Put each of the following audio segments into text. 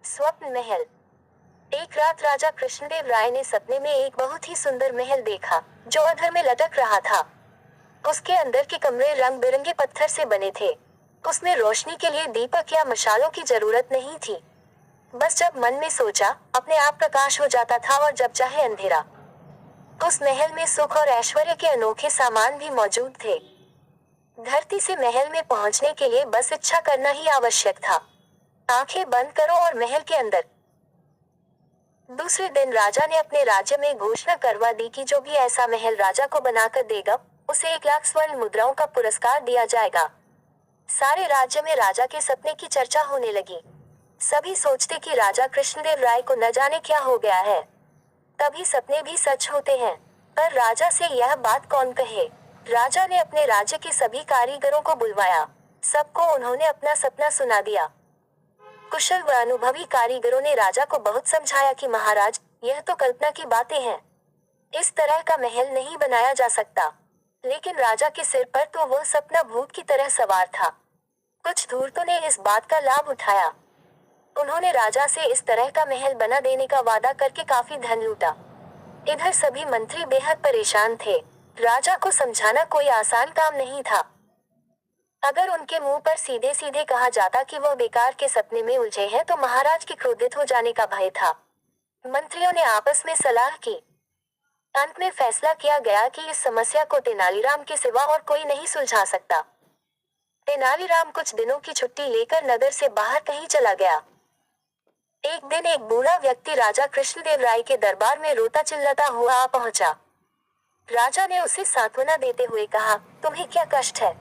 स्वप्न महल। एक रात राजा कृष्णदेव राय ने सपने में एक बहुत ही सुंदर महल देखा, जो अधर में लटक रहा था। उसके अंदर के कमरे रंग बिरंगे पत्थर से बने थे। उसमें रोशनी के लिए दीपक या मशालों की जरूरत नहीं थी। बस जब मन में सोचा, अपने आप प्रकाश हो जाता था और जब चाहे अंधेरा। उस महल में सुख और ऐश्वर्य के अनोखे सामान भी मौजूद थे। धरती से महल में पहुंचने के लिए बस इच्छा करना ही आवश्यक था। आंखें बंद करो और महल के अंदर। दूसरे दिन राजा ने अपने राज्य में घोषणा करवा दी कि जो भी ऐसा महल राजा को बनाकर देगा, उसे 1 लाख स्वर्ण मुद्राओं का पुरस्कार दिया जाएगा। सारे राज्य में राजा के सपने की चर्चा होने लगी। सभी सोचते कि राजा कृष्णदेव राय को न जाने क्या हो गया है। तभी सपने भी सच होते हैं। पर राजा से यह बात कौन कहे। राजा ने अपने राज्य के सभी कारीगरों को बुलवाया। सबको उन्होंने अपना सपना सुना दिया। कुशल व अनुभवी कारीगरों ने राजा को बहुत समझाया कि महाराज, यह तो कल्पना की बातें हैं। इस तरह का महल नहीं बनाया जा सकता। लेकिन राजा के सिर पर तो वह सपना भूत की तरह सवार था। कुछ धूर्तों ने इस बात का लाभ उठाया। उन्होंने राजा से इस तरह का महल बना देने का वादा करके काफी धन लूटा। इधर सभी मंत्री बेहद परेशान थे। राजा को समझाना कोई आसान काम नहीं था। अगर उनके मुंह पर सीधे सीधे कहा जाता कि वह बेकार के सपने में उलझे हैं तो महाराज के क्रोधित हो जाने का भय था। मंत्रियों ने आपस में सलाह की। अंत में फैसला किया गया कि इस समस्या को तेनालीराम के सिवा और कोई नहीं सुलझा सकता। तेनालीराम कुछ दिनों की छुट्टी लेकर नगर से बाहर कहीं चला गया। एक दिन एक बूढ़ा व्यक्ति राजा कृष्णदेव राय के दरबार में रोता चिल्लाता हुआ आ पहुंचा। राजा ने उसे सांत्वना देते हुए कहा, तुम्हें क्या कष्ट है?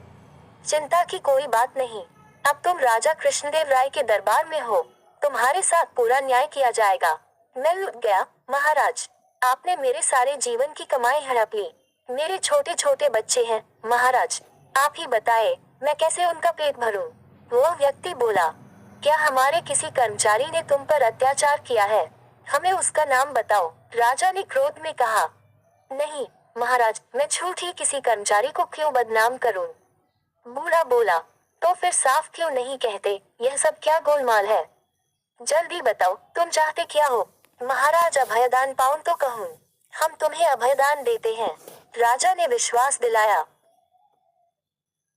चिंता की कोई बात नहीं। अब तुम राजा कृष्णदेव राय के दरबार में हो। तुम्हारे साथ पूरा न्याय किया जाएगा। मैं लुट गया, महाराज। आपने मेरे सारे जीवन की कमाई हड़प ली। मेरे छोटे छोटे बच्चे हैं, महाराज। आप ही बताए, मैं कैसे उनका पेट भरूं? वह व्यक्ति बोला, क्या हमारे किसी कर्मचारी ने तुम पर अत्याचार किया है? हमें उसका नाम बताओ। राजा ने क्रोध में कहा, नहीं, महाराज, मैं झूठ ही किसी कर्मचारी को क्यों बदनाम करूं? बूढ़ा बोला, तो फिर साफ क्यों नहीं कहते, यह सब क्या गोलमाल है? जल्दी बताओ, तुम चाहते क्या हो? महाराज, अभयदान पाऊं तो कहूं। हम तुम्हें अभयदान देते हैं, राजा ने विश्वास दिलाया।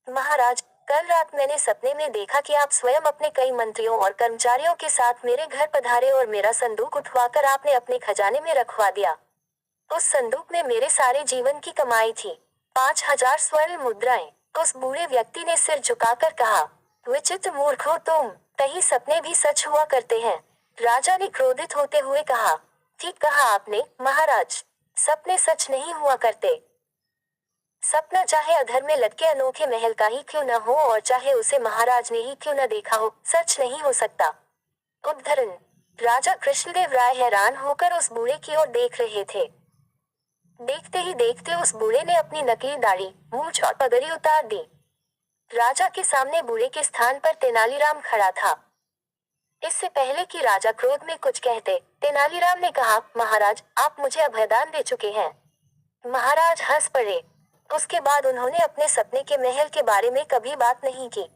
महाराज, कल रात मैंने सपने में देखा कि आप स्वयं अपने कई मंत्रियों और कर्मचारियों के साथ मेरे घर पधारे और मेरा संदूक उठवाकर आपने अपने खजाने में रखवा दिया। उस संदूक में मेरे सारे जीवन की कमाई थी, 5,000 स्वर्ण मुद्राएं। उस बूढ़े व्यक्ति ने सिर झुकाकर कहा, विचित्र मूर्ख हो तुम, कहीं सपने भी सच हुआ करते हैं। राजा ने क्रोधित होते हुए कहा, ठीक कहा आपने, महाराज। सपने सच नहीं हुआ करते। सपना चाहे अधर में लटके अनोखे महल का ही क्यों न हो और चाहे उसे महाराज ने ही क्यों न देखा हो, सच नहीं हो सकता। उद्धरण। राजा कृष्णदेव राय हैरान होकर उस बूढ़े की ओर देख रहे थे। देखते ही देखते उस बूढ़े ने अपनी नकली दाढ़ी, मूंछ और पगड़ी उतार दी। राजा के सामने बूढ़े के स्थान पर तेनालीराम खड़ा था। इससे पहले कि राजा क्रोध में कुछ कहते, तेनालीराम ने कहा, महाराज, आप मुझे अभयदान दे चुके हैं। महाराज हंस पड़े। उसके बाद उन्होंने अपने सपने के महल के बारे में कभी बात नहीं की।